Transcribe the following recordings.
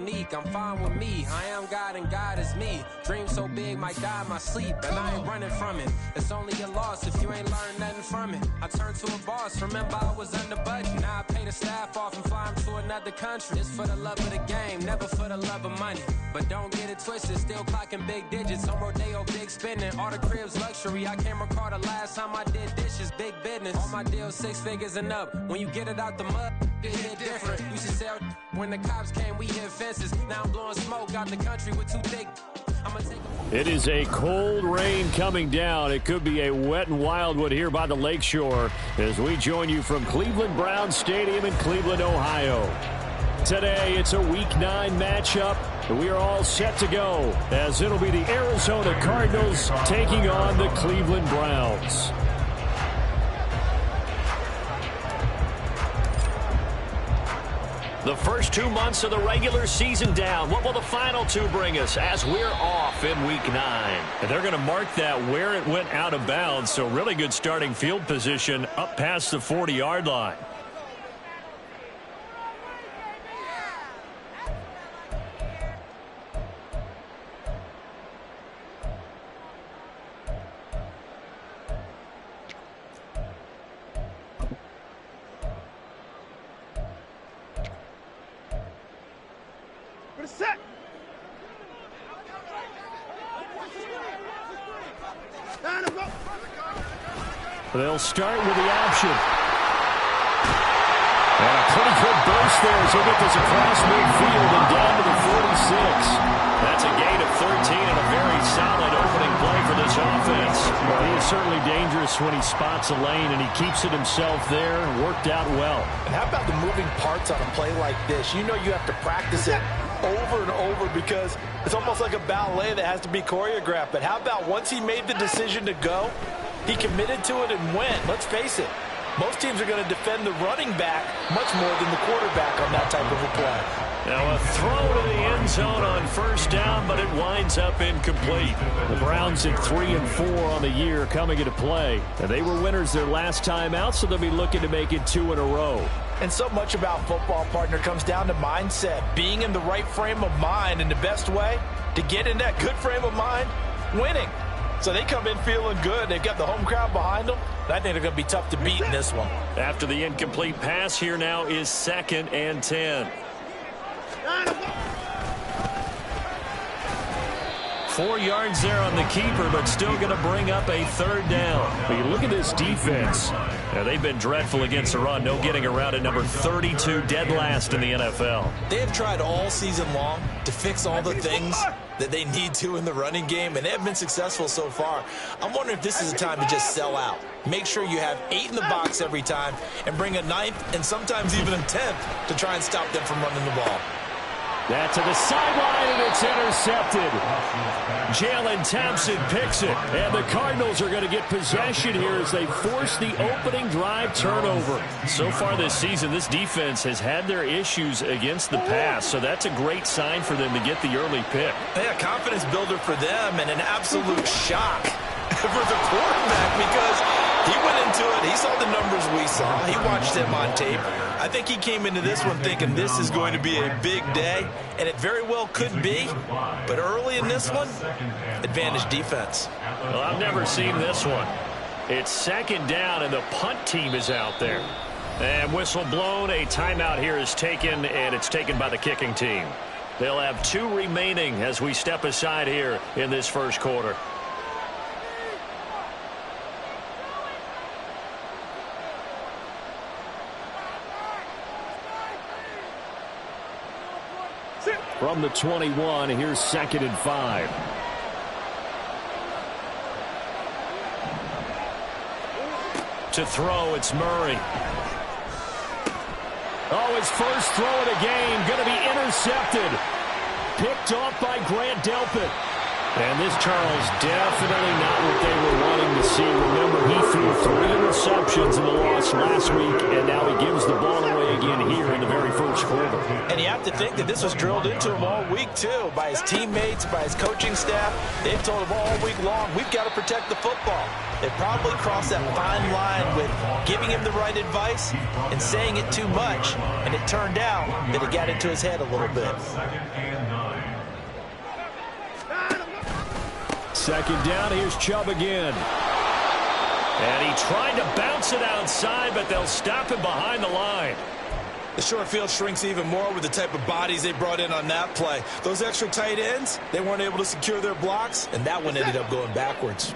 unique. I'm fine with me. I am God and God is me. Dream so big might die in my sleep, and I ain't running from it. It's only a loss if you ain't learned nothing from it. I turned to a boss. Remember I was under budget. Now I pay the staff off and fly them to another country. It's for the love of the game, never for the love of money. But don't get it twisted. Still clocking big digits. On Rodeo, big spending. All the cribs luxury. I can't recall the last time I did dishes. Big business. All my deals 6 figures and up. When you get it out the mud, it hit different. Used to sell when the cops came, we hit fences. Now I'm blowing smoke out the country with 2 thick. It is a cold rain coming down. It could be a wet and wild one here by the lakeshore as we join you from Cleveland Browns Stadium in Cleveland, Ohio. Today, it's a Week 9 matchup. We are all set to go as it'll be the Arizona Cardinals taking on the Cleveland Browns. The first 2 months of the regular season down. What will the final 2 bring us as we're off in Week 9? And they're going to mark that where it went out of bounds, so really good starting field position up past the 40-yard line. They'll start with the option. And a pretty good burst there as he'll get this across midfield and down to the 46. That's a gain of 13 and a very solid opening play for this offense. Well, he is certainly dangerous when he spots a lane, and he keeps it himself there. Worked out well. And how about the moving parts on a play like this? You know you have to practice it over and over because it's almost like a ballet that has to be choreographed. But how about once he made the decision to go, he committed to it and went. Let's face it, most teams are going to defend the running back much more than the quarterback on that type of a play. Now a throw to the end zone on first down, but it winds up incomplete. The Browns at 3-4 on the year coming into play. And they were winners their last time out, so they'll be looking to make it 2 in a row. And so much about football, partner, comes down to mindset. Being in the right frame of mind, and the best way to get in that good frame of mind, winning. So they come in feeling good. They've got the home crowd behind them. I think they're going to be tough to beat in this one. After the incomplete pass, here now is 2nd and 10. 4 yards there on the keeper, but still going to bring up a 3rd down. But you look at this defense. Now, they've been dreadful against the run. No getting around at number 32, dead last in the NFL. They have tried all season long to fix all the things that they need to in the running game, and they have been successful so far. I'm wondering if this is a time to just sell out. Make sure you have 8 in the box every time and bring a 9th and sometimes even a 10th to try and stop them from running the ball. That to the sideline, and it's intercepted. Jalen Thompson picks it, and the Cardinals are going to get possession here as they force the opening drive turnover. So far this season, this defense has had their issues against the pass, so that's a great sign for them to get the early pick. Yeah, confidence builder for them and an absolute shock for the quarterback because he went into it. He saw the numbers we saw. He watched them on tape. I think he came into this one thinking this is going to be a big day, and it very well could be. But early in this one, advantage defense. Well, I've never seen this one. It's 2nd down, and the punt team is out there. And whistle blown. A timeout here is taken, and it's taken by the kicking team. They'll have 2 remaining as we step aside here in this first quarter. From the 21, here's 2nd and 5. To throw, it's Murray. Oh, his first throw of the game going to be intercepted. Picked off by Grant Delpit. And this, Charles, definitely not what they were wanting to see. Remember, he threw 3 interceptions in the loss last week, and now he gives the ball away again here in the very first quarter. And you have to think that this was drilled into him all week, too, by his teammates, by his coaching staff. They've told him all week long, we've got to protect the football. They probably crossed that fine line with giving him the right advice and saying it too much, and it turned out that it got into his head a little bit. Second down, here's Chubb again. And he tried to bounce it outside, but they'll stop him behind the line. The short field shrinks even more with the type of bodies they brought in on that play. Those extra tight ends, they weren't able to secure their blocks, and that one ended up going backwards.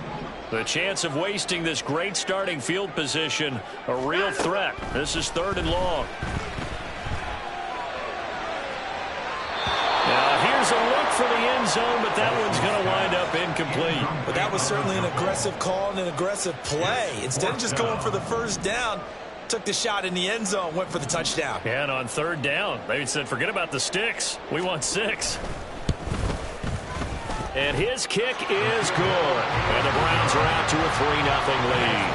The chance of wasting this great starting field position, a real threat. This is 3rd and long. Now here's a look for the end zone, but that one's going to wind up incomplete. But that was certainly an aggressive call and an aggressive play. Instead of just going for the first down, took the shot in the end zone, went for the touchdown. And on 3rd down, they said, forget about the sticks. We want 6. And his kick is good. And the Browns are out to a 3-0 lead.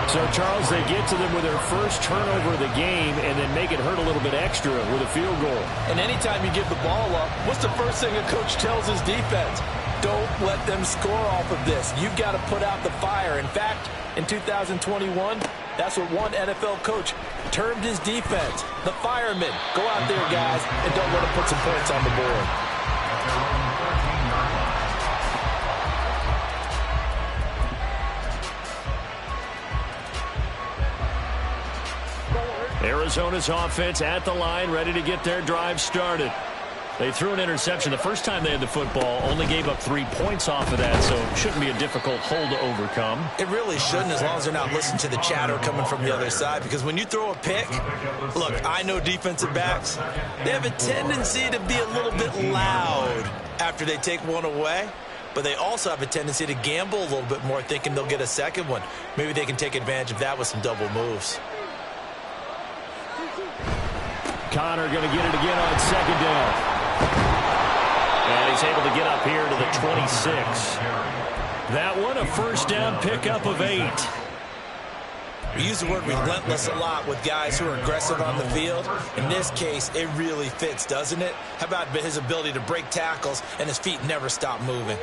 So, Charles, they get to them with their first turnover of the game and then make it hurt a little bit extra with a field goal. And anytime you give the ball up, what's the first thing a coach tells his defense? Don't let them score off of this. You've got to put out the fire. In fact, in 2021, that's what one NFL coach termed his defense, the firemen. Go out there, guys, and don't let them put some points on the board. Arizona's offense at the line, ready to get their drive started. They threw an interception the first time they had the football, only gave up 3 points off of that, so it shouldn't be a difficult hole to overcome. It really shouldn't, as long as they're not listening to the chatter coming from the other side, because when you throw a pick, look, I know defensive backs, they have a tendency to be a little bit loud after they take one away, but they also have a tendency to gamble a little bit more, thinking they'll get a second one. Maybe they can take advantage of that with some double moves. Connor going to get it again on 2nd down. And he's able to get up here to the 26. That one, a first down pickup of 8. We use the word relentless a lot with guys who are aggressive on the field. In this case, it really fits, doesn't it? How about his ability to break tackles and his feet never stop moving?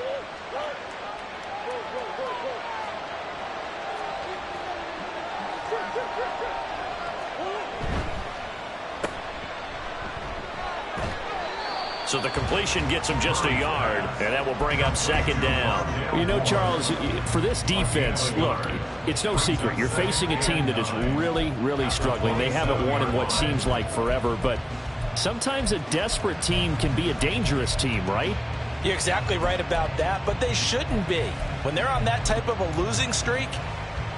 So the completion gets him just a yard, and that will bring up 2nd down. You know, Charles, for this defense, look, it's no secret. You're facing a team that is really, really struggling. They haven't won in what seems like forever, but sometimes a desperate team can be a dangerous team, right? You're exactly right about that, but they shouldn't be. When they're on that type of a losing streak,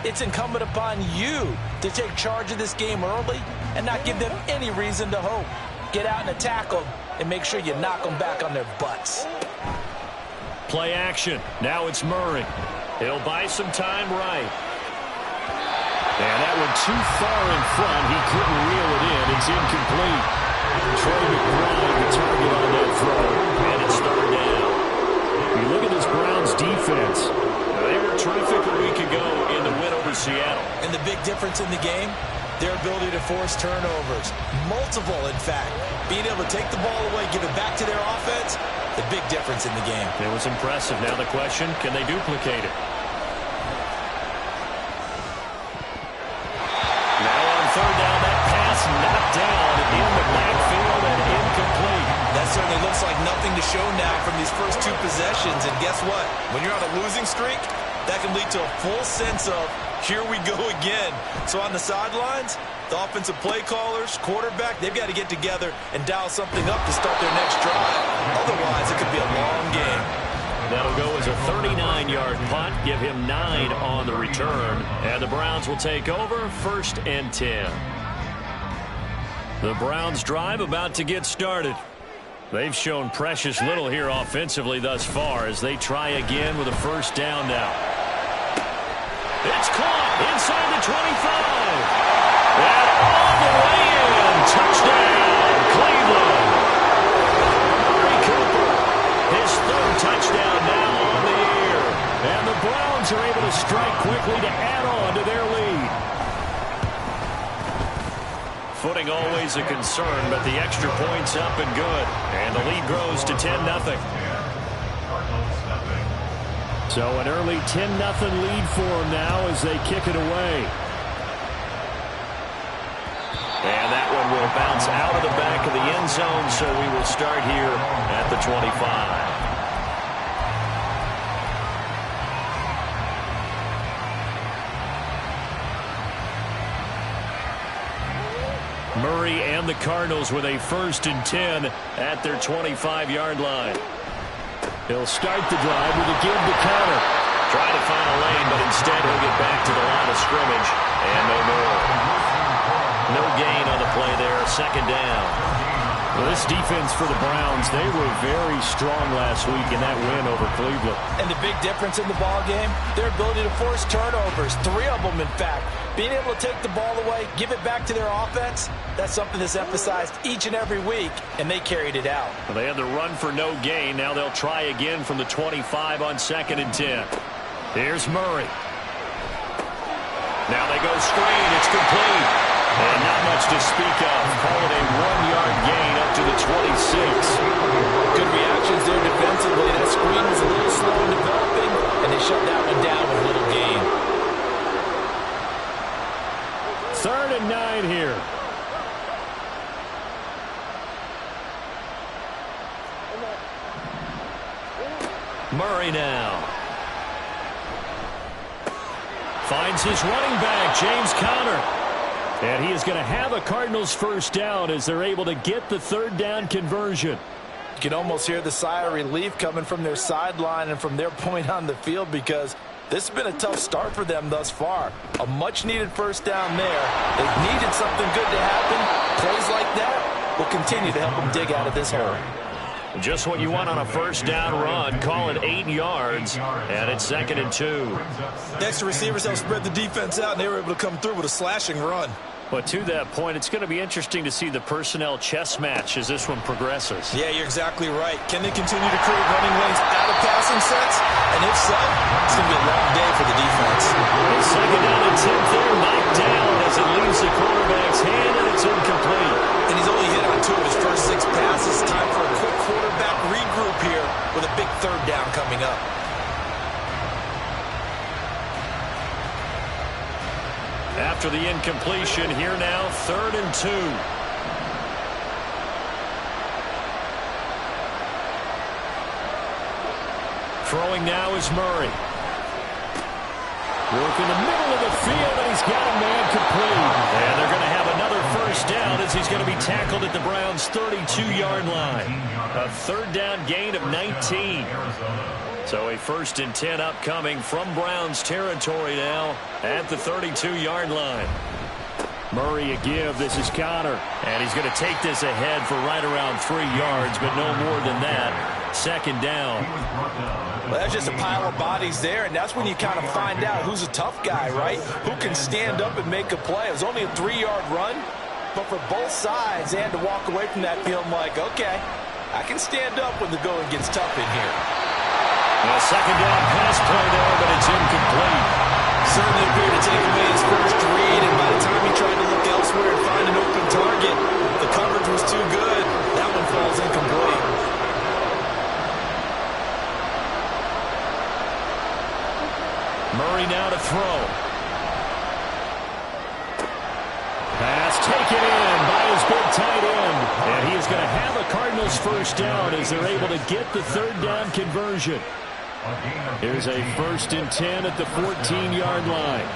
it's incumbent upon you to take charge of this game early and not give them any reason to hope. Get out and attack them and make sure you knock them back on their butts. Play action. Now it's Murray. He'll buy some time right. And that one too far in front. He couldn't reel it in. It's incomplete. Troy McBride, the target on that throw. And it's 3rd down. You look at this Browns defense. They were terrific a week ago in the win over Seattle. And the big difference in the game? Their ability to force turnovers. Multiple, in fact. Being able to take the ball away, give it back to their offense, the big difference in the game. It was impressive. Now the question, can they duplicate it? Now on 3rd down, that pass knocked down in the backfield and incomplete. That certainly looks like nothing to show now from these first 2 possessions. And guess what? When you're on a losing streak, that can lead to a full sense of, here we go again. So on the sidelines, the offensive play callers, quarterback, they've got to get together and dial something up to start their next drive. Otherwise, it could be a long game. That'll go as a 39-yard punt, give him 9 on the return. And the Browns will take over 1st and 10. The Browns drive about to get started. They've shown precious little here offensively thus far as they try again with a first down now. It's caught inside the 25. And all the way in. Touchdown, Cleveland. Murray Cooper, his 3rd touchdown now quickly to add on to their lead. Footing always a concern, but the extra point's up and good. And the lead grows to 10-0. So an early 10-0 lead for them now as they kick it away. And that one will bounce out of the back of the end zone, so we will start here at the 25. Murray and the Cardinals with a 1st and 10 at their 25-yard line. He'll start the drive with a give to counter. Trying to find a lane, but instead he'll get back to the line of scrimmage. And no more. No gain on the play there. 2nd down. Well, this defense for the Browns, they were very strong last week in that win over Cleveland. And the big difference in the ball game, their ability to force turnovers. 3 of them, in fact. Being able to take the ball away, give it back to their offense, that's something that's emphasized each and every week, and they carried it out. Well, they had the run for no gain. Now they'll try again from the 25 on 2nd and 10. Here's Murray. Now they go screen. It's complete. And not much to speak of. Call it a 1-yard gain up to the 26. Good reactions there defensively. That screen was a little slow in developing, and they shut that one down with a little gain. 3rd and 9 here. Murray now. Finds his running back, James Conner. And he is going to have a Cardinals 1st down as they're able to get the 3rd down conversion. You can almost hear the sigh of relief coming from their sideline and from their point on the field because this has been a tough start for them thus far. A much-needed 1st down there. They've needed something good to happen. Plays like that will continue to help them dig out of this hole. Just what you want on a 1st down run. Call it 8 yards, and it's 2nd and 2. Next, the receivers have spread the defense out, and they were able to come through with a slashing run. But to that point, it's going to be interesting to see the personnel chess match as this one progresses. Yeah, you're exactly right. Can they continue to create running lanes out of passing sets? And if so, it's going to be a long day for the defense. And 2nd down and 10 there, knocked down as it leaves the quarterback's hand, and it's incomplete. And he's only hit on 2 of his first 6 passes. Time for a quick quarterback regroup here with a big 3rd down coming up. After the incompletion, here now, 3rd and 2. Throwing now is Murray. Work in the middle of the field, and he's got a man complete. And they're going to have another 1st down as he's going to be tackled at the Browns' 32-yard line. A 3rd down gain of 19. So a 1st and 10 upcoming from Browns territory now at the 32-yard line. Murray a give. This is Conner. And he's going to take this ahead for right around 3 yards, but no more than that. 2nd down. Well, that's just a pile of bodies there, and that's when you kind of find out who's a tough guy, right? Who can stand up and make a play. It was only a 3-yard run, but for both sides, they had to walk away from that feeling like, okay, I can stand up when the going gets tough in here. A 2nd down pass play there, but it's incomplete. Certainly appeared to take away his first read, and by the time he tried to look elsewhere and find an open target, the coverage was too good. That one falls incomplete. Murray now to throw. Pass taken in by his big tight end. And he is going to have a Cardinals 1st down as they're able to get the 3rd down conversion. Here's a 1st and 10 at the 14-yard line.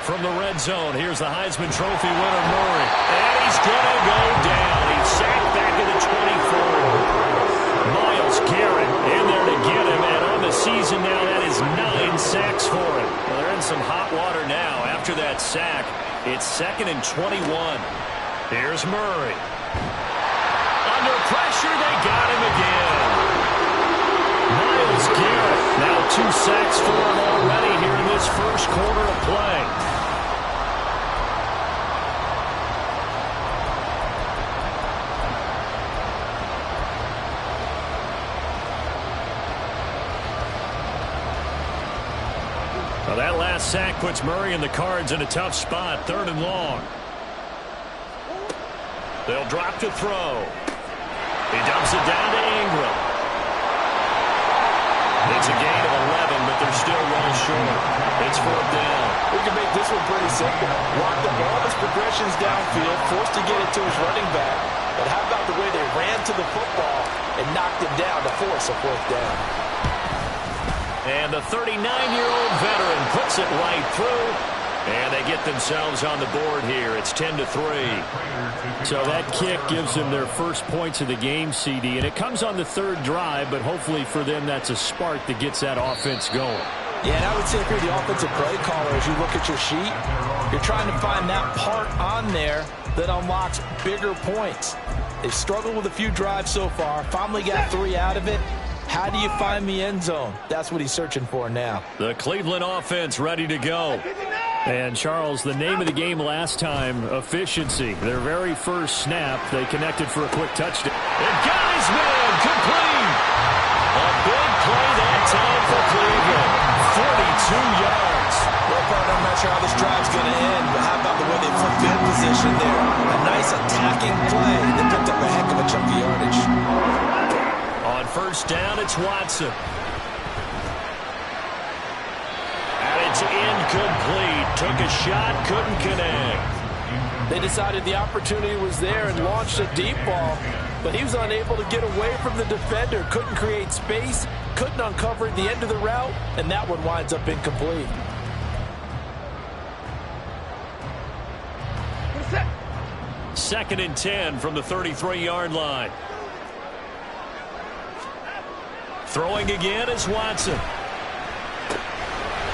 From the red zone, here's the Heisman Trophy winner, Murray. And he's going to go down. He's sacked back at the 24. Myles Garrett in there to get him. And on the season now, that is 9 sacks for him. Well, they're in some hot water now after that sack. It's 2nd and 21. Here's Murray. Under pressure, they got him again. Myles Garrett, now 2 sacks for him already here in this 1st quarter of play. Well, that last sack puts Murray and the Cards in a tough spot. 3rd and long. They'll drop to throw. He dumps it down to Ingram. It's a gain of 11, but they're still well short. It's 4th down. We can make this one pretty simple. Lock up all his progressions downfield, forced to get it to his running back. But how about the way they ran to the football and knocked him down to force a 4th down? And the 39-year-old veteran puts it right through. And they get themselves on the board here. It's 10-3. So that kick gives them their first points of the game, CD. And it comes on the 3rd drive, but hopefully for them that's a spark that gets that offense going. Yeah, and I would say if you're the offensive play caller, as you look at your sheet, you're trying to find that part on there that unlocks bigger points. They've struggled with a few drives so far. Finally got 3 out of it. How do you find the end zone? That's what he's searching for now. The Cleveland offense ready to go. And, Charles, the name of the game last time, efficiency. Their very first snap, they connected for a quick touchdown. And got his man complete. A big play that time for Cleveland. 42 yards. Well, partner, I'm not sure how this drive's going to end, but how about the way they flip field position there? A nice attacking play that picked up a heck of a chunk of yardage. On 1st down, it's Watson. And it's incomplete. Took a shot, couldn't connect. They decided the opportunity was there and launched a deep ball, but he was unable to get away from the defender, couldn't create space, couldn't uncover the end of the route, and that one winds up incomplete. Second and 10 from the 33-yard line. Throwing again is Watson.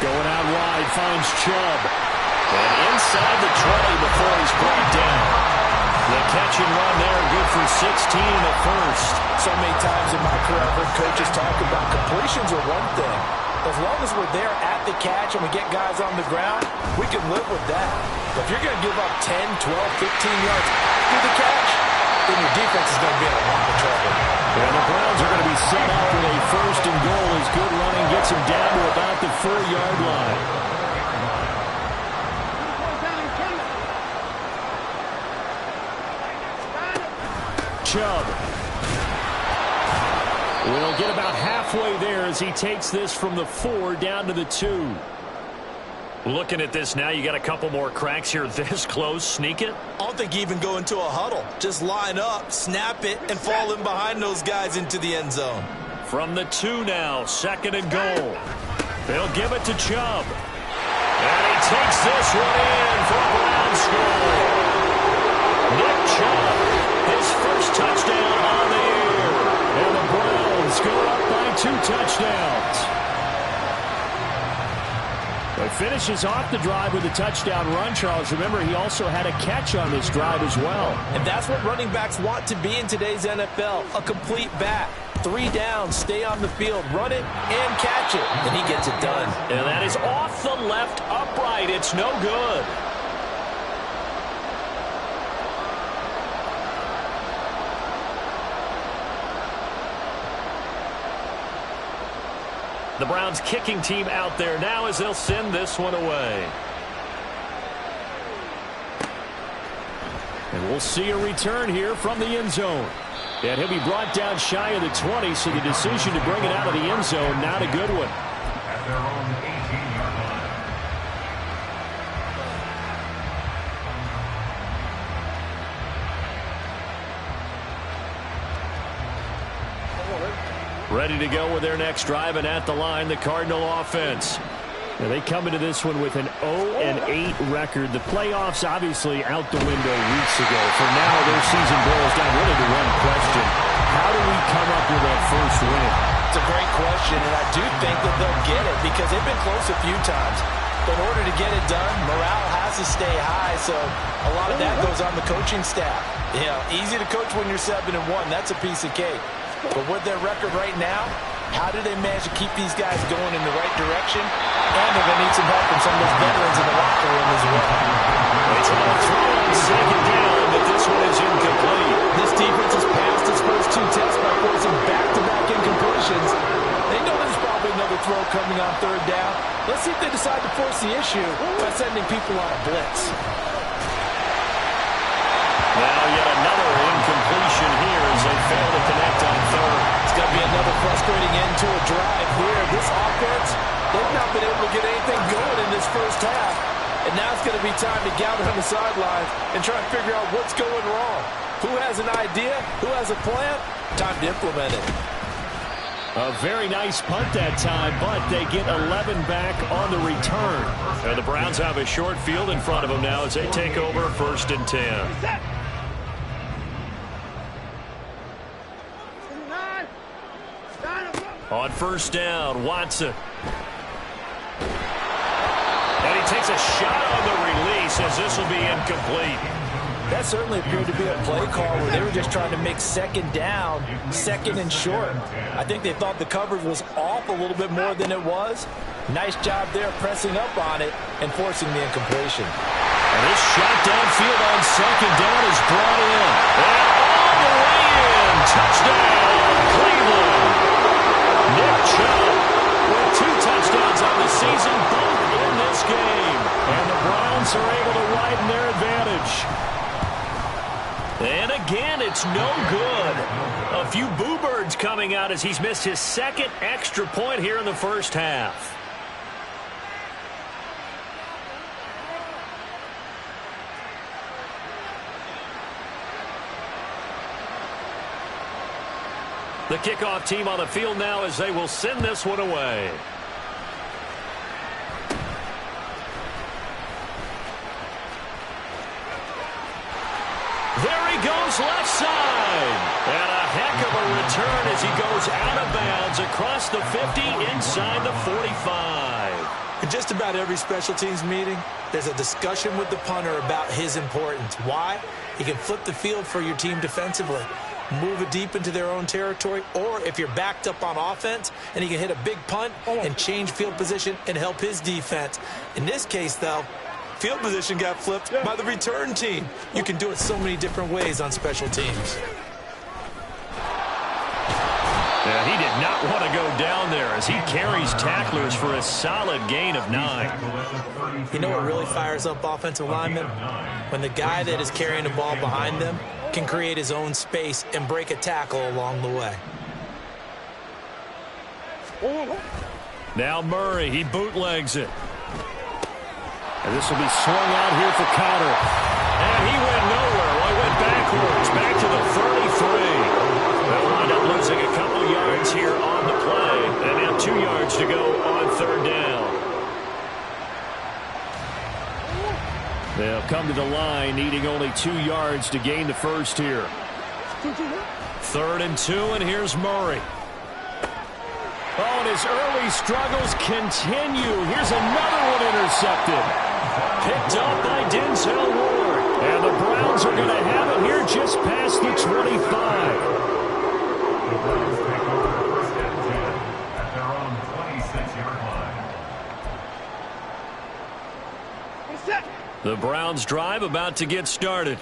Going out wide, finds Chubb. And inside the 20 before he's brought down. The catch and run there, good for 16 in the first. So many times in my career, I've heard coaches talk about completions are one thing. As long as we're there at the catch and we get guys on the ground, we can live with that. But if you're going to give up 10, 12, 15 yards after the catch, then your defense is going to be in a lot of trouble. And the Browns are going to be set up with a 1st and goal as good running gets them down to about the 4-yard line. Chubb will get about halfway there as he takes this from the 4 down to the 2. Looking at this now, you got a couple more cracks here this close. Sneak it? I don't think you even go into a huddle. Just line up, snap it, and fall in behind those guys into the end zone. From the 2 now, 2nd and goal. They'll give it to Chubb. And he takes this one in for a Brown score. Nick Chubb, his first touchdown on the year. And the Browns go up by 2 touchdowns. But finishes off the drive with a touchdown run, Charles. Remember, he also had a catch on this drive as well. And that's what running backs want to be in today's NFL, a complete back. 3 downs, stay on the field, run it, and catch it. And he gets it done. And that is off the left upright. It's no good. The Browns kicking team out there now as they'll send this one away. And we'll see a return here from the end zone. And he'll be brought down shy of the 20, so the decision to bring it out of the end zone, not a good one. At their own 18-yard line. Ready to go with their next drive, and at the line, the Cardinal offense. Now, they come into this one with an 0-8 record. The playoffs obviously out the window weeks ago. For now, their season boils down really to one question. How do we come up with that first win? It's a great question, and I do think that they'll get it because they've been close a few times. But in order to get it done, morale has to stay high, so a lot of that goes on the coaching staff. You know, easy to coach when you're 7-1. That's a piece of cake. But with their record right now, how do they manage to keep these guys going in the right direction? And they're going to need some help from some of those veterans in the locker room as well. It's on a throw on 2nd down, but this one is incomplete. This defense has passed its first 2 tests by forcing back-to-back incompletions. They know there's probably another throw coming on 3rd down, Let's see if they decide to force the issue by sending people on a blitz. Now yet another incompletion here as they fail to connect on third. It's going to be another frustrating end to a drive here. This offense, they've not been able to get anything going in this first half. And now it's going to be time to gather on the sidelines and try to figure out what's going wrong. Who has an idea? Who has a plan? Time to implement it. A very nice punt that time, but they get 11 back on the return. And the Browns have a short field in front of them now as they take over 1st and 10. On 1st down, Watson. And he takes a shot on the release as this will be incomplete. That certainly appeared to be a play call where they were just trying to make second down, second and short. I think they thought the coverage was off a little bit more than it was. Nice job there pressing up on it and forcing the incompletion. And this shot downfield on 2nd down is brought in. And all the way in. Touchdown, Cleveland. Nick Chubb with 2 touchdowns on the season, both in this game. And the Browns are able to widen their advantage. And again, it's no good. A few boo birds coming out as he's missed his 2nd extra point here in the first half. The kickoff team on the field now as they will send this one away. There he goes left side. And a heck of a return as he goes out of bounds across the 50 inside the 45. In just about every special teams meeting, there's a discussion with the punter about his importance. Why? He can flip the field for your team defensively, move it deep into their own territory, or if you're backed up on offense, and he can hit a big punt and change field position and help his defense. In this case, though, field position got flipped by the return team. You can do it so many different ways on special teams. Yeah, he did not want to go down there as he carries tacklers for a solid gain of 9. You know what really fires up offensive linemen? When the guy that is carrying the ball behind them can create his own space and break a tackle along the way. Now Murray, he bootlegs it. And this will be swung out here for Cotter. And he went nowhere. Well, he went backwards, back to the 33. They'll wind up losing a couple yards here on the play. And now 2 yards to go on 3rd down. They'll come to the line, needing only 2 yards to gain the first here. 3rd and 2, and here's Murray. Oh, and his early struggles continue. Here's another one intercepted. Picked up by Denzel Ward. And the Browns are going to have it here just past the 25. The Browns take over 1st and 10 at their own 26-yard line. The Browns drive about to get started.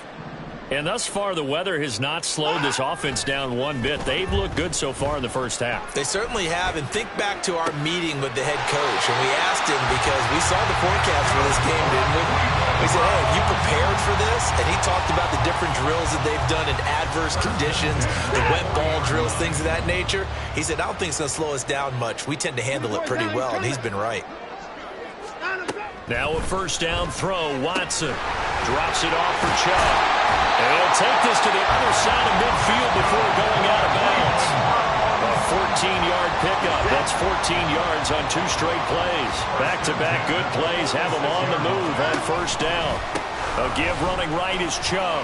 And thus far, the weather has not slowed this offense down one bit. They've looked good so far in the first half. They certainly have, and think back to our meeting with the head coach, and we asked him because we saw the forecast for this game, didn't we? We said, hey, have you prepared for this? And he talked about the different drills that they've done in adverse conditions, the wet ball drills, things of that nature. He said, I don't think it's going to slow us down much. We tend to handle it pretty well, and he's been right. Now a 1st down throw. Watson drops it off for Chubb. And he'll take this to the other side of midfield before going out of bounds. A 14-yard pickup. That's 14 yards on 2 straight plays. Back-to-back good plays have him on the move on 1st down. A give running right is Chubb.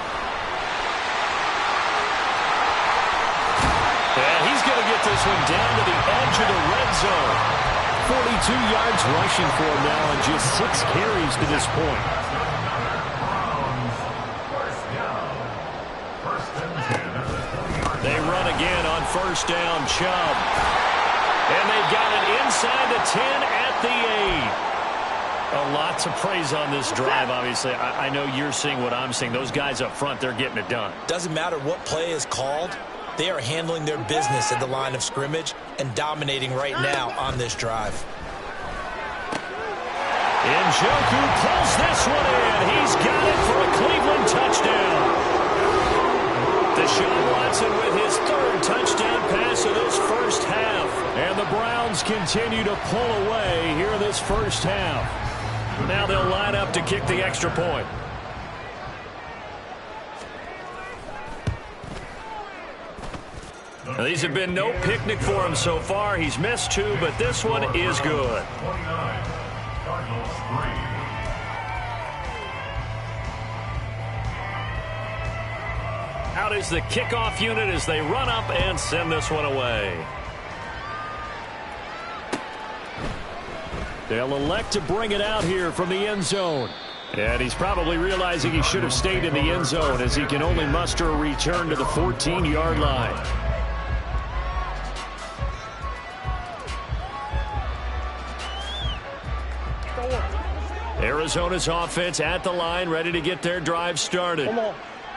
And he's going to get this one down to the edge of the red zone. 42 yards rushing for him now and just 6 carries to this point. They run again on 1st down, Chubb. And they've got it inside the 10 at the 8. A lot to praise on this drive, obviously. I know you're seeing what I'm seeing. Those guys up front, they're getting it done. Doesn't matter what play is called. They are handling their business at the line of scrimmage and dominating right now on this drive. Njoku pulls this one in. He's got it for a Cleveland touchdown. Deshaun Watson with his third touchdown pass of this first half. And the Browns continue to pull away here this first half. Now they'll line up to kick the extra point. Now, these have been no picnic for him so far. He's missed 2, but this one is good. 29, Cardinals 3. Out is the kickoff unit as they run up and send this one away. They'll elect to bring it out here from the end zone. And he's probably realizing he should have stayed in the end zone as he can only muster a return to the 14-yard line. Arizona's offense at the line, ready to get their drive started.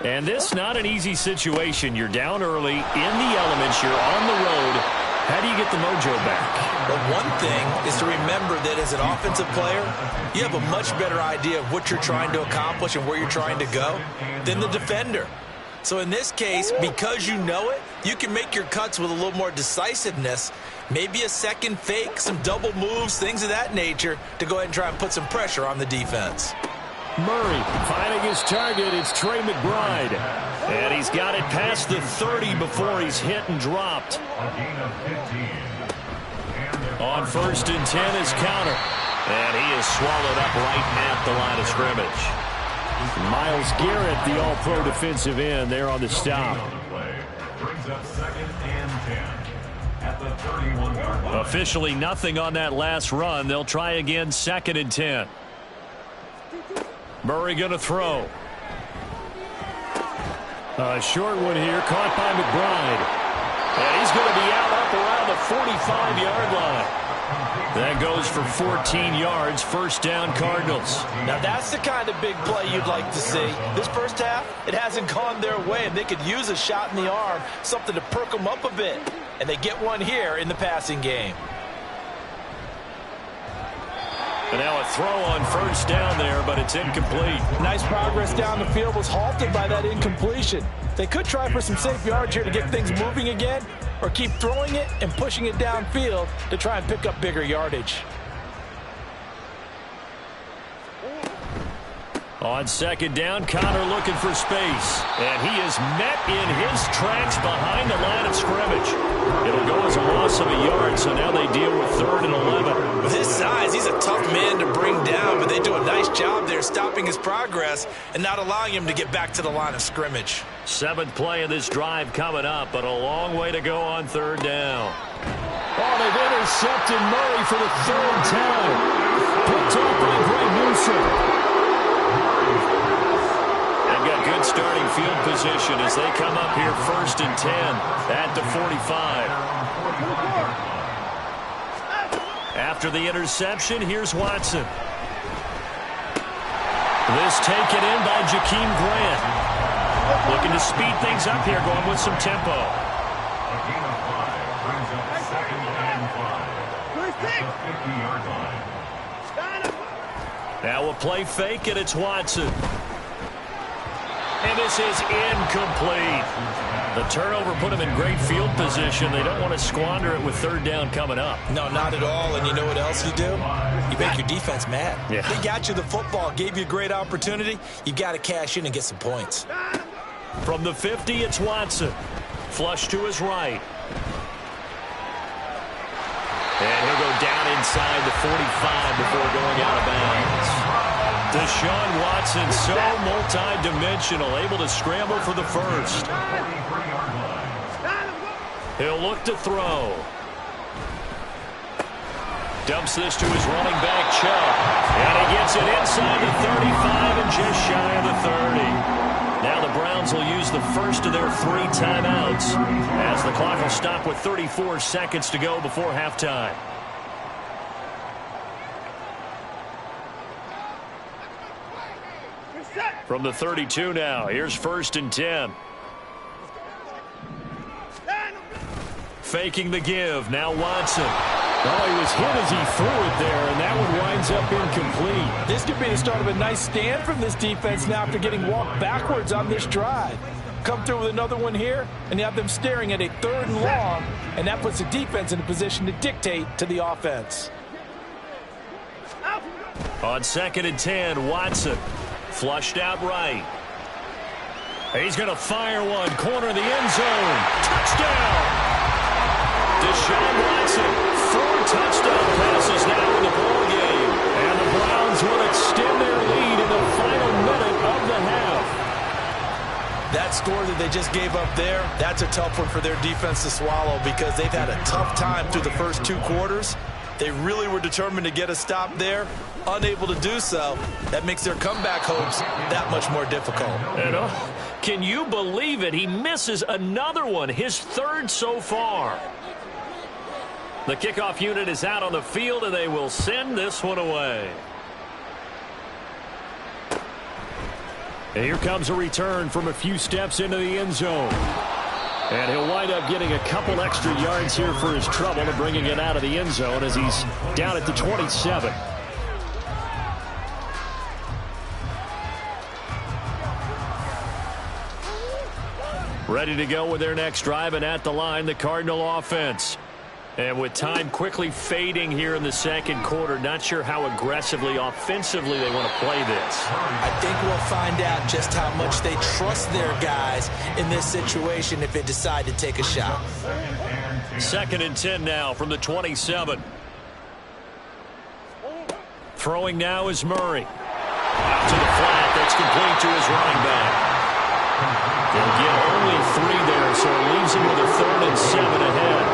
And this not an easy situation. You're down early, in the elements, you're on the road. How do you get the mojo back? Well, one thing is to remember that as an offensive player, you have a much better idea of what you're trying to accomplish and where you're trying to go than the defender. So in this case, because you know it, you can make your cuts with a little more decisiveness. Maybe a second fake, some double moves, things of that nature to go ahead and try and put some pressure on the defense. Murray finding his target. It's Trey McBride. And he's got it past the 30 before he's hit and dropped. On 1st and 10 is counter. And he is swallowed up right at the line of scrimmage. Myles Garrett, the all-pro defensive end, there on the stop. Brings up 2nd and 10 at the 31-yard line. Officially nothing on that last run. They'll try again 2nd and 10. Murray going to throw. A short one here, caught by McBride. And he's going to be out up around the 45-yard line. That goes for 14 yards, 1st down Cardinals. Now that's the kind of big play you'd like to see. This first half, it hasn't gone their way, and they could use a shot in the arm, something to perk them up a bit. And they get one here in the passing game. And now a throw on 1st down there, but it's incomplete. Nice progress down the field, was halted by that incompletion. They could try for some safe yards here to get things moving again, or keep throwing it and pushing it downfield to try and pick up bigger yardage. On 2nd down, Connor looking for space. And he is met in his tracks behind the line of scrimmage. It'll go as a loss of a yard, so now they deal with 3rd and 11. With his size, he's a tough man to bring down, but they do a nice job there stopping his progress and not allowing him to get back to the line of scrimmage. 7th play of this drive coming up, but a long way to go on 3rd down. Oh, they've intercepted Murray for the 3rd time. Picked off by Greg Newsome. They've got good starting field position as they come up here 1st and 10 at the 45. After the interception, here's Watson. This taken in by Jakeem Grant. Looking to speed things up here, going with some tempo. A gain of 5 brings up 2nd and 5 at the 50-yard line. Now a play fake, and it's Watson. And this is incomplete. The turnover put them in great field position. They don't want to squander it with 3rd down coming up. No, not at all. And you know what else you do? You make your defense mad. Yeah. They got you the football, gave you a great opportunity. You got to cash in and get some points. From the 50, it's Watson. Flush to his right. And he'll go down inside the 45 before going out of bounds. Deshaun Watson, so multi-dimensional, able to scramble for the 1st. He'll look to throw. Dumps this to his running back, Chubb. And he gets it inside the 35 and just shy of the 30. Now the Browns will use the first of their 3 timeouts as the clock will stop with 34 seconds to go before halftime. From the 32 now, here's 1st and 10. Faking the give, now Watson. Oh, he was hit as he threw it there, and that one winds up incomplete. This could be the start of a nice stand from this defense now after getting walked backwards on this drive. Come through with another one here, and you have them staring at a 3rd and long, and that puts the defense in a position to dictate to the offense. On 2nd and 10, Watson flushed out right. He's going to fire one, corner of the end zone. Touchdown! Deshaun Watson, 4 touchdown passes now in the ballgame. And the Browns will extend their lead in the final minute of the half. That score that they just gave up there, that's a tough one for their defense to swallow because they've had a tough time through the first 2 quarters. They really were determined to get a stop there, unable to do so. That makes their comeback hopes that much more difficult. And can you believe it? He misses another one, his 3rd so far. The kickoff unit is out on the field, and they will send this one away. And here comes a return from a few steps into the end zone. And he'll wind up getting a couple extra yards here for his trouble and bringing it out of the end zone as he's down at the 27. Ready to go with their next drive, and at the line, the Cardinal offense. And with time quickly fading here in the 2nd quarter, not sure how aggressively, offensively they want to play this. I think we'll find out just how much they trust their guys in this situation if they decide to take a shot. 2nd and 10 now from the 27. Throwing now is Murray. Out to the flat. That's complete to his running back. They'll get only 3 there, so it leaves him with a 3rd and 7 ahead.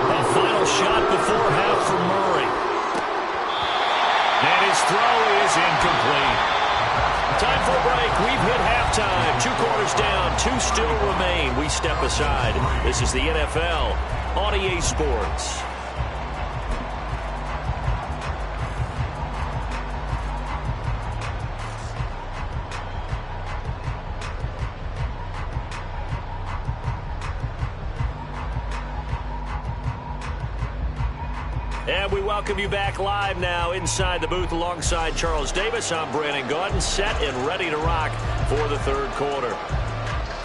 A final shot before half for Murray. And his throw is incomplete. Time for a break. We've hit halftime. 2 quarters down. 2 still remain. We step aside. This is the NFL on EA Sports. And we welcome you back live now inside the booth alongside Charles Davis. I'm Brandon Gaudin, set and ready to rock for the 3rd quarter.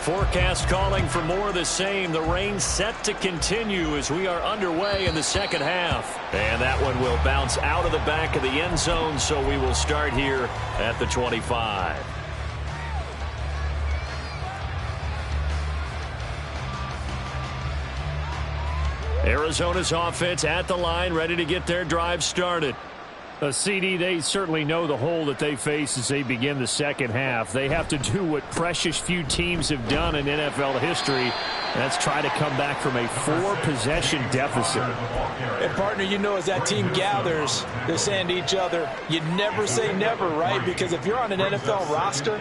Forecast calling for more of the same. The rain set to continue as we are underway in the 2nd half. And that one will bounce out of the back of the end zone, so we will start here at the 25. Arizona's offense at the line, ready to get their drive started. CD, they certainly know the hole that they face as they begin the 2nd half. They have to do what precious few teams have done in NFL history. That's try to come back from a 4-possession deficit. And, partner, you know as that team gathers, they're saying to each other, you never say never, right? Because if you're on an NFL roster,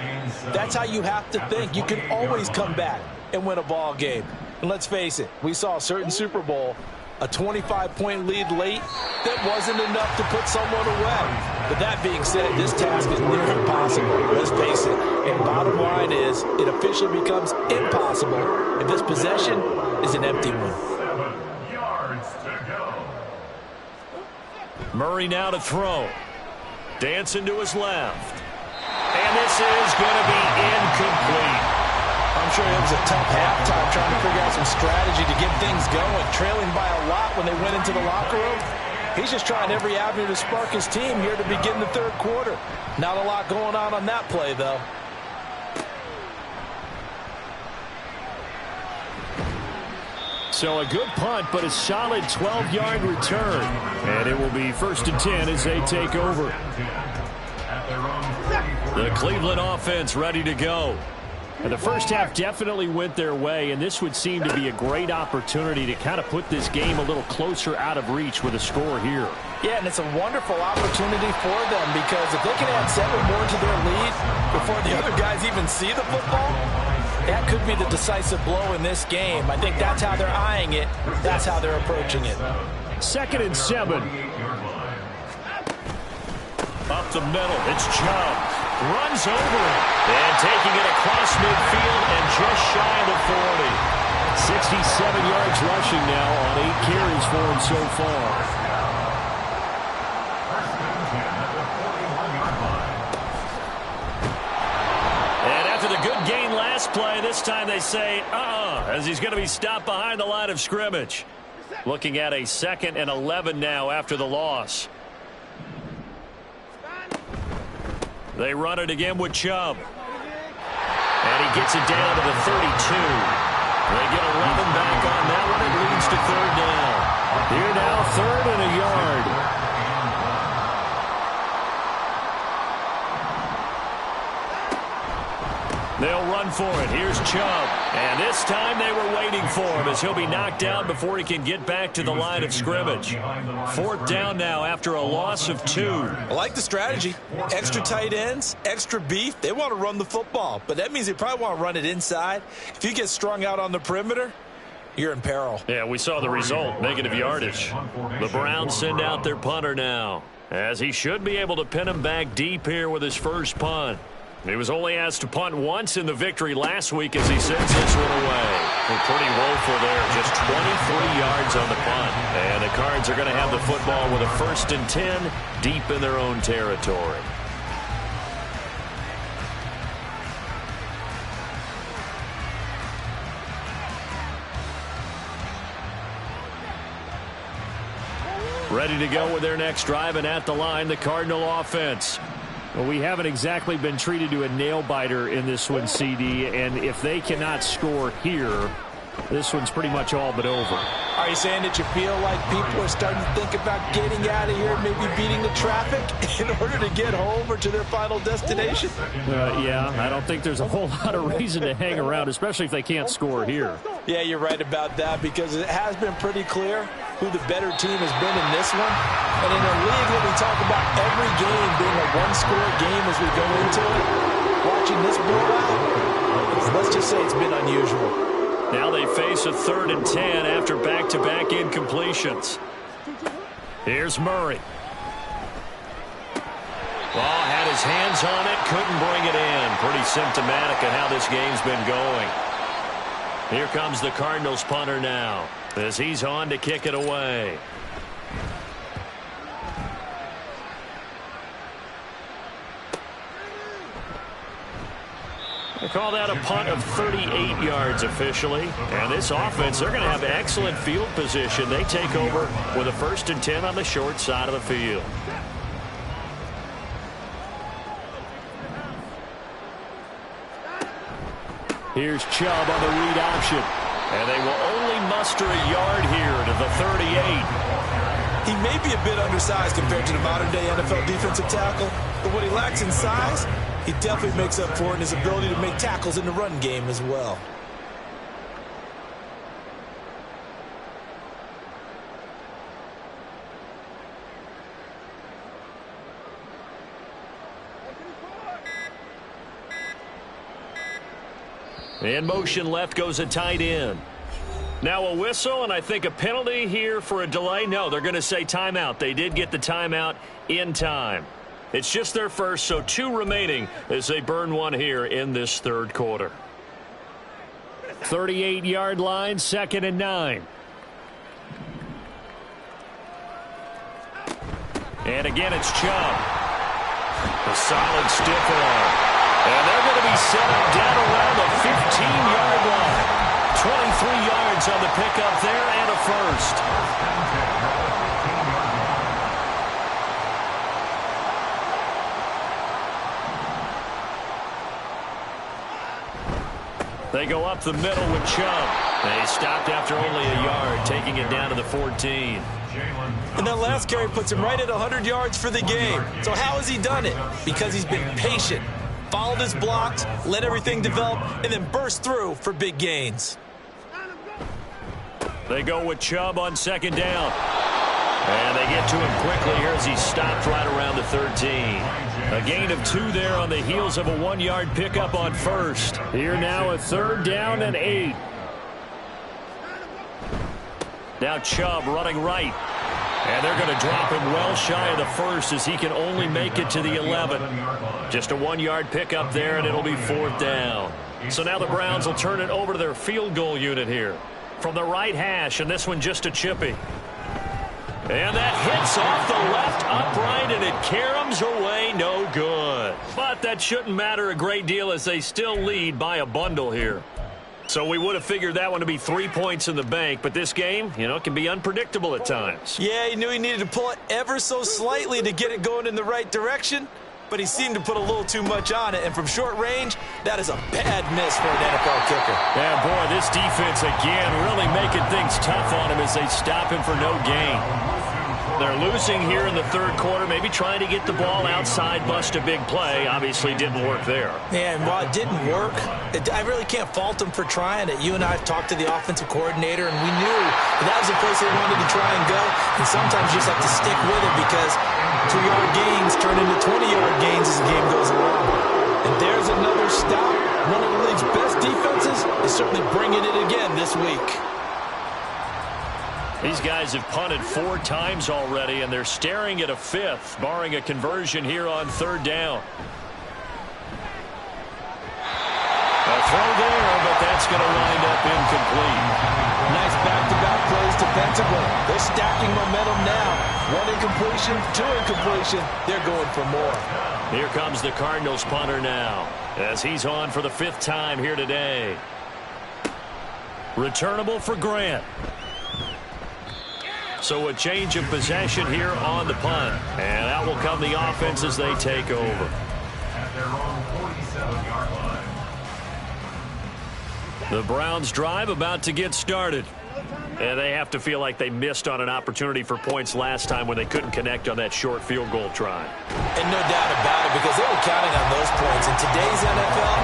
that's how you have to think. You can always come back and win a ball game. And let's face it, we saw a certain Super Bowl, a 25-point lead late, that wasn't enough to put someone away. But that being said, this task is near impossible. Let's face it. And bottom line is, it officially becomes impossible if this possession is an empty one. 7 yards to go. Murray now to throw. Dancing to his left. And this is going to be incomplete. I'm sure it was a tough halftime trying to figure out some strategy to get things going. Trailing by a lot when they went into the locker room. He's just trying every avenue to spark his team here to begin the 3rd quarter. Not a lot going on that play, though. So a good punt, but a solid 12-yard return. And it will be 1st and 10 as they take over. The Cleveland offense ready to go. And the first half definitely went their way, and this would seem to be a great opportunity to kind of put this game a little closer out of reach with a score here. Yeah, and it's a wonderful opportunity for them because if they can add 7 more to their lead before the other guys even see the football, that could be the decisive blow in this game. I think that's how they're eyeing it. That's how they're approaching it. 2nd and 7. Up the middle, it's Chubb. Runs over it. And taking it across midfield and just shy of the 40. 67 yards rushing now on 8 carries for him so far. Good gain last play. This time they say, as he's going to be stopped behind the line of scrimmage. Looking at a 2nd and 11 now after the loss. They run it again with Chubb. And he gets it down to the 32. They get 11 back on that one. It leads to 3rd down. Here now, 3rd and a yard. They'll run for it. Here's Chubb. And this time they were waiting for him as he'll be knocked down before he can get back to the line of scrimmage. 4th down now after a loss of 2. I like the strategy. Extra tight ends, extra beef. They want to run the football, but that means they probably want to run it inside. If you get strung out on the perimeter, you're in peril. Yeah, we saw the result. Negative yardage. The Browns send out their punter now, as he should be able to pin him back deep here with his first punt. He was only asked to punt once in the victory last week as he sends this one away. They're pretty woeful there. Just 23 yards on the punt. And the Cards are going to have the football with a 1st and 10 deep in their own territory. Ready to go with their next drive, and at the line, the Cardinal offense. Well, we haven't exactly been treated to a nail-biter in this one, CD, and if they cannot score here, this one's pretty much all but over. Are you saying that you feel like people are starting to think about getting out of here, maybe beating the traffic in order to get home or to their final destination? Yeah, I don't think there's a whole lot of reason to hang around, especially if they can't score here. Yeah, you're right about that, because it has been pretty clear who the better team has been in this one. And in a league where we talk about every game being a one-score game as we go into it, watching this blowout, let's just say it's been unusual. Now they face a 3rd and 10 after back-to-back incompletions. Here's Murray. Ball had his hands on it, couldn't bring it in. Pretty symptomatic of how this game's been going. Here comes the Cardinals punter now, as he's on to kick it away. They call that a punt of 38 yards officially. And this offense, they're going to have excellent field position. They take over with a 1st and 10 on the short side of the field. Here's Chubb on the read option. And they will only muster a yard here to the 38. He may be a bit undersized compared to the modern-day NFL defensive tackle, but what he lacks in size, he definitely makes up for in his ability to make tackles in the run game as well. In motion left goes a tight end. Now a whistle, and I think a penalty here for a delay. No, they're going to say timeout. They did get the timeout in time. It's just their first, so 2 remaining as they burn one here in this 3rd quarter. 38-yard line, 2nd and 9. And again, it's Chubb. A solid stiff arm. And they're going to be set up down around the 15-yard line. 23 yards on the pickup there and a 1st. They go up the middle with Chubb. They stopped after only a yard, taking it down to the 14. And that last carry puts him right at 100 yards for the game. So how has he done it? Because he's been patient, followed his blocks, let everything develop, and then burst through for big gains. They go with Chubb on 2nd down. And they get to him quickly here as he stopped right around the 13. A gain of 2 there on the heels of a 1-yard pickup on 1st. Here now a 3rd down and 8. Now Chubb running right. And they're going to drop him well shy of the 1st as he can only make it to the 11. Just a 1-yard pickup there, and it'll be 4th down. So now the Browns will turn it over to their field goal unit here. From the right hash, and this one just a chippy. And that hits off the left upright, and it caroms away no good. But that shouldn't matter a great deal as they still lead by a bundle here. So we would have figured that one to be 3 points in the bank, but this game, can be unpredictable at times. Yeah, he knew he needed to pull it ever so slightly to get it going in the right direction, but he seemed to put a little too much on it, and from short range, that is a bad miss for an NFL kicker. Yeah, boy, this defense again really making things tough on him as they stop him for no gain. They're losing here in the third quarter, maybe trying to get the ball outside, bust a big play. Obviously didn't work there. Yeah, and while it didn't work, I really can't fault them for trying it. You and I have talked to the offensive coordinator, and we knew that was the place they wanted to try and go. And sometimes you just have to stick with it because 2-yard gains turn into 20-yard gains as the game goes along. And there's another stop. One of the league's best defenses is certainly bringing it again this week. These guys have punted 4 times already, and they're staring at a 5th, barring a conversion here on 3rd down. A throw there, but that's going to wind up incomplete. Nice back-to-back plays defensively. They're stacking momentum now. 1 incompletion, 2 incompletion. They're going for more. Here comes the Cardinals punter now, as he's on for the 5th time here today. Returnable for Grant. So a change of possession here on the punt. And out will come the offense as they take over. At their own 47-yard line. The Browns drive about to get started. And they have to feel like they missed on an opportunity for points last time when they couldn't connect on that short field goal try. And no doubt about it, because they were counting on those points. In today's NFL,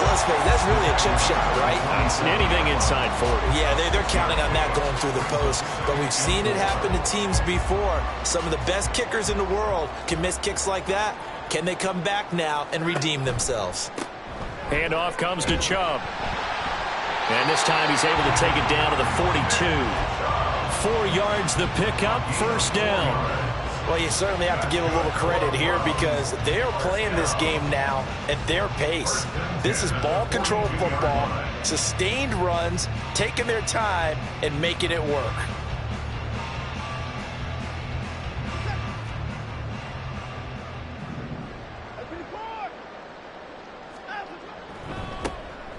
let's face it, that's really a chip shot, right? It's anything inside 40. Yeah, they're counting on that going through the post. But we've seen it happen to teams before. Some of the best kickers in the world can miss kicks like that. Can they come back now and redeem themselves? Handoff comes to Chubb. And this time he's able to take it down to the 42. 4 yards the pickup, 1st down. Well, you certainly have to give a little credit here because they're playing this game now at their pace. This is ball control football, sustained runs, taking their time, and making it work.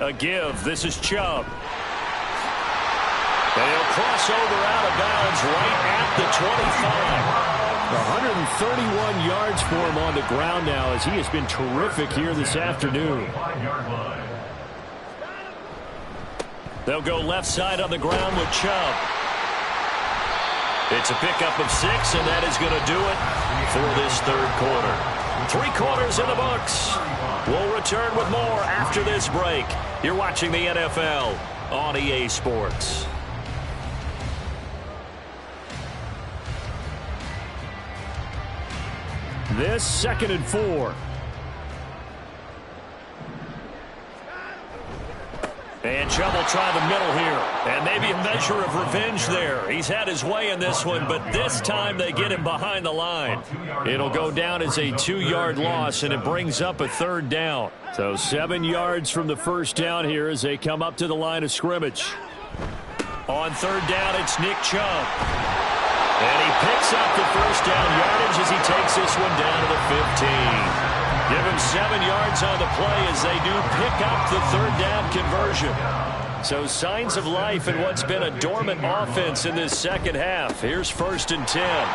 A give. This is Chubb. They'll cross over out of bounds right at the 25. 131 yards for him on the ground now as he has been terrific here this afternoon. They'll go left side on the ground with Chubb. It's a pickup of 6, and that is going to do it for this third quarter. 3 quarters in the books. We'll return with more after this break. You're watching the NFL on EA Sports. This 2nd and 4. And Chubb will try the middle here. And maybe a measure of revenge there. He's had his way in this one, but this time they get him behind the line. It'll go down as a 2-yard loss, and it brings up a 3rd down. So 7 yards from the 1st down here as they come up to the line of scrimmage. On 3rd down, it's Nick Chubb. And he picks up the 1st down yardage as he takes this one down to the 15. Give him 7 yards on the play as they do pick up the 3rd down conversion. So signs of life in what's been a dormant offense in this second half. Here's 1st and 10.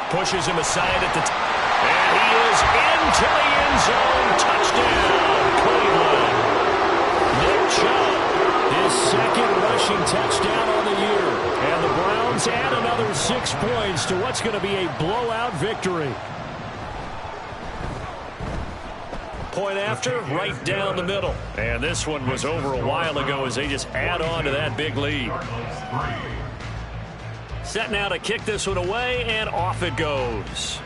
Pushes him aside at the and he is into the end zone. Touchdown, Cleveland. Nick Chubb, his 2nd rushing touchdown on the year. And the Browns add another 6 points to what's going to be a blowout victory. Point after, right down the middle. And this one was over a while ago as they just add on to that big lead. Set now to kick this one away, and off it goes.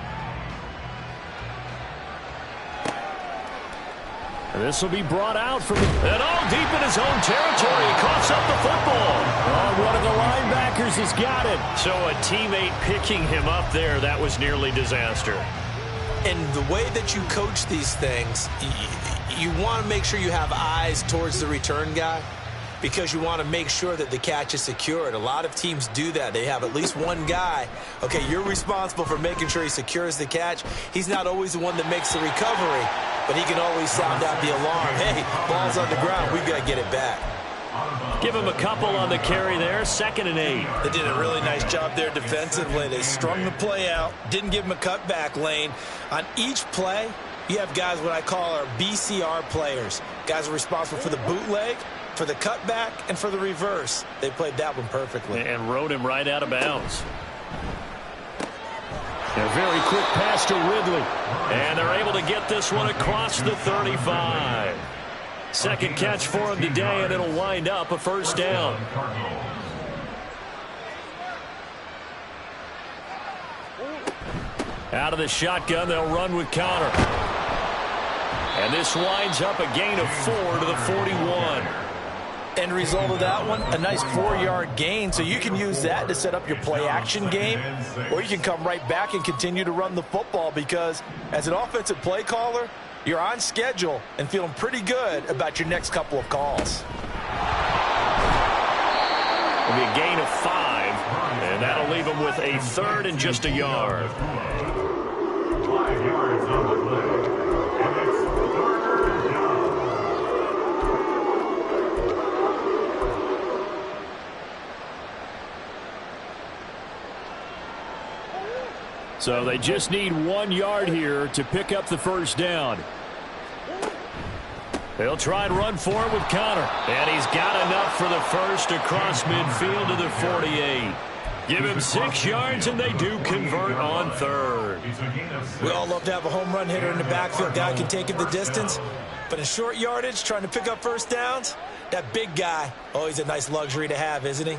And this will be brought out from and all deep in his own territory. He coughs up the football. Oh, one of the linebackers has got it. So a teammate picking him up there, that was nearly disaster. And the way that you coach these things, you want to make sure you have eyes towards the return guy because you want to make sure that the catch is secured. A lot of teams do that. They have at least one guy. Okay, you're responsible for making sure he secures the catch. He's not always the one that makes the recovery, but he can always sound out the alarm. Hey, ball's on the ground. We've got to get it back. Give him a couple on the carry there, 2nd and 8. They did a really nice job there defensively. They strung the play out, didn't give him a cutback lane. On each play, you have guys what I call our BCR players. Guys are responsible for the bootleg, for the cutback, and for the reverse. They played that one perfectly. And rode him right out of bounds. A very quick pass to Ridley. And they're able to get this one across the 35. Second catch for him today, and it'll wind up a first down. Out of the shotgun, they'll run with Connor. And this winds up a gain of 4 to the 41. End result of that one, a nice 4-yard gain, so you can use that to set up your play-action game, or you can come right back and continue to run the football because as an offensive play caller, you're on schedule and feeling pretty good about your next couple of calls. It'll be a gain of 5, and that'll leave him with a 3rd and just a yard. 5 yards on the play, and it's 3rd down. So they just need 1 yard here to pick up the first down. They'll try and run for it with Connor. And he's got enough for the first across midfield to the 48. Give him 6 yards, and they do convert on 3rd. We all love to have a home run hitter in the backfield. Guy can take it the distance. But in short yardage, trying to pick up first downs, that big guy, always a nice luxury to have, isn't he?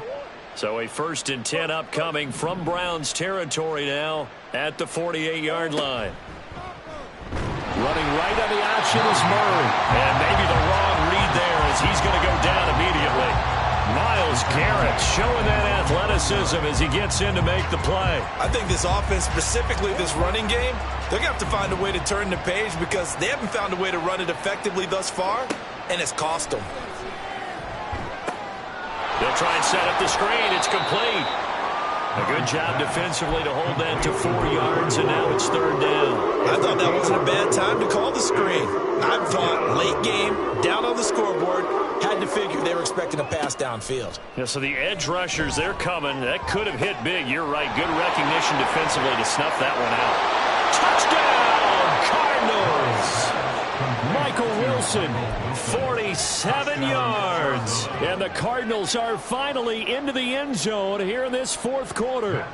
So a 1st and 10 upcoming from Browns territory now at the 48-yard line. Running right on the option is Murray. And maybe the wrong read there as he's going to go down immediately. Myles Garrett showing that athleticism as he gets in to make the play. I think this offense, specifically this running game, they're going to have to find a way to turn the page because they haven't found a way to run it effectively thus far, and it's cost them. They'll try and set up the screen. It's complete. A good job defensively to hold that to 4 yards, and now it's 3rd down. I thought that wasn't a bad time to call the screen. I thought late game, down on the scoreboard, had to figure they were expecting a pass downfield. Yeah, so the edge rushers, they're coming. That could have hit big. You're right. Good recognition defensively to snuff that one out. Touchdown, Cardinals! Michael Wilson, 47 yards. and the Cardinals are finally into the end zone here in this 4th quarter.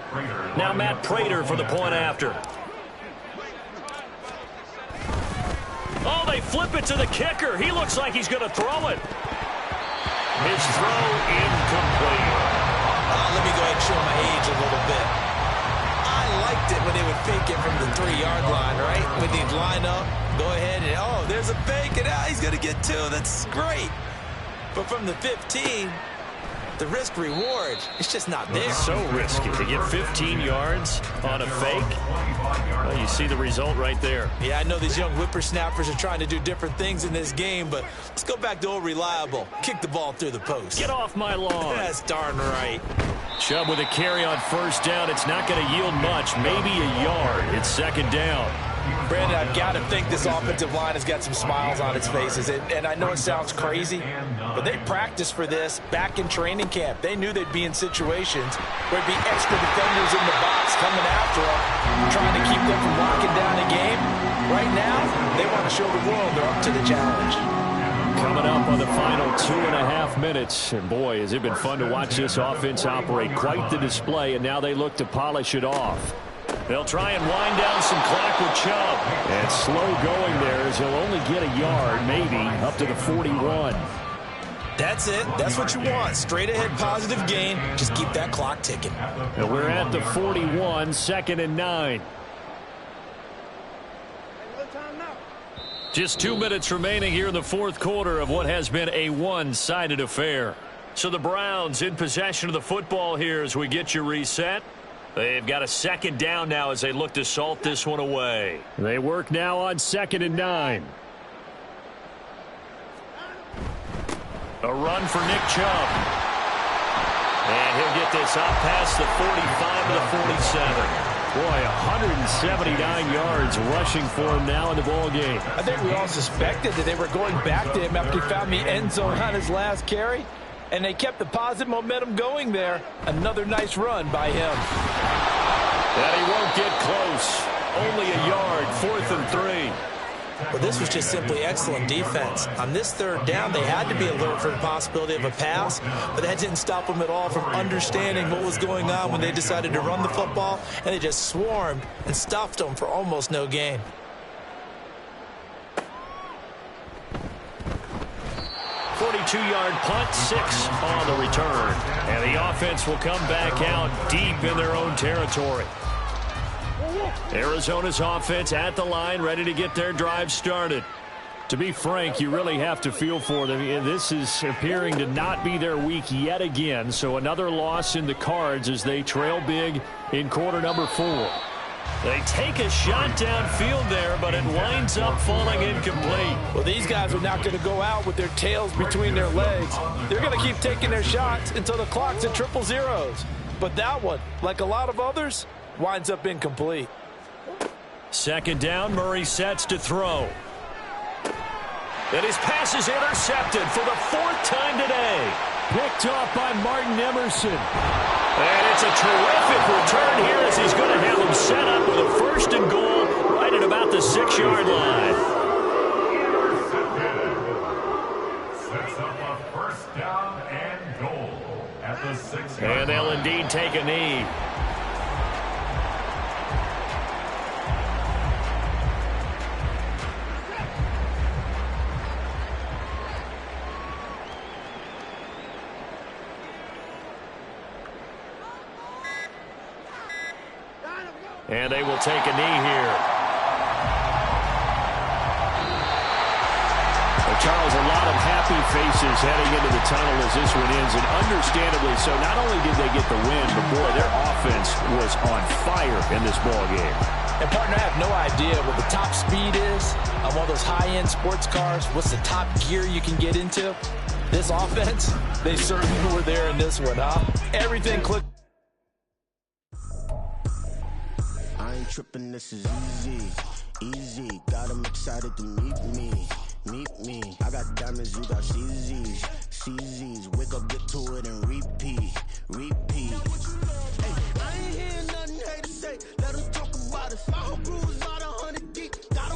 Now Matt Prater for the point after. Oh, they flip it to the kicker. He looks like he's going to throw it. His throw incomplete. Let me go ahead and show my age a little bit. I liked it when they would fake it from the 3-yard line, right? When they'd line up, go ahead and, oh, there's a fake, and he's going to get 2. That's great. But from the 15, the risk reward, it's just not there. It's so risky to get 15 yards on a fake. Well, you see the result right there. Yeah, I know these young whippersnappers are trying to do different things in this game, but let's go back to old reliable. Kick the ball through the post. Get off my lawn. That's darn right. Chubb with a carry on first down. It's not going to yield much, maybe a yard. It's 2nd down. Brandon, I've got to think this offensive line has got some smiles on its faces. And I know it sounds crazy, but they practiced for this back in training camp. They knew they'd be in situations where there'd be extra defenders in the box coming after them, trying to keep them from locking down the game. Right now, they want to show the world they're up to the challenge. Coming up on the final 2.5 minutes. And boy, has it been fun to watch this offense operate. Quite the display, and now they look to polish it off. They'll try and wind down some clock with Chubb. And slow going there as he'll only get a yard, maybe, up to the 41. That's it. That's what you want. Straight ahead positive gain. Just keep that clock ticking. And we're at the 41, 2nd and 9. Just 2 minutes remaining here in the 4th quarter of what has been a one-sided affair. So the Browns in possession of the football here as we get you reset. They've got a second down now as they look to salt this one away. They work now on 2nd and 9. A run for Nick Chubb. And he'll get this up past the 45 to the 47. Boy, 179 yards rushing for him now in the ball game. I think we all suspected that they were going back to him after he found the end zone on his last carry, and they kept the positive momentum going there. Another nice run by him. And he won't get close. Only a yard, 4th and 3. Well, this was just simply excellent defense. On this 3rd down, they had to be alert for the possibility of a pass, but that didn't stop them at all from understanding what was going on when they decided to run the football, and they just swarmed and stuffed them for almost no gain. .42-yard punt, 6 on the return. And the offense will come back out deep in their own territory. Arizona's offense at the line, ready to get their drive started. To be frank, you really have to feel for them. This is appearing to not be their week yet again. So another loss in the cards as they trail big in quarter number 4. They take a shot downfield there, but it winds up falling incomplete. Well, these guys are not going to go out with their tails between their legs. They're going to keep taking their shots until the clock's at 000. But that one, like a lot of others, winds up incomplete. 2nd down, Murray sets to throw. And his pass is intercepted for the 4th time today. Picked off by Martin Emerson. And it's a terrific return here as he's going to have him set up with a 1st and goal right at about the 6-yard line. Sets up a 1st down and goal at the 6-yard line. And they'll indeed take a knee. And they will take a knee here. Well, Charles, a lot of happy faces heading into the tunnel as this one ends, and understandably so. Not only did they get the win, but boy, their offense was on fire in this ball game. And, partner, I have no idea what the top speed is on one of those high-end sports cars. What's the top gear you can get into? This offense, they certainly were there in this one, huh? Everything clicked. Tripping, this is easy, got them excited to meet me, I got diamonds, you got CZs, wake up, get to it and repeat,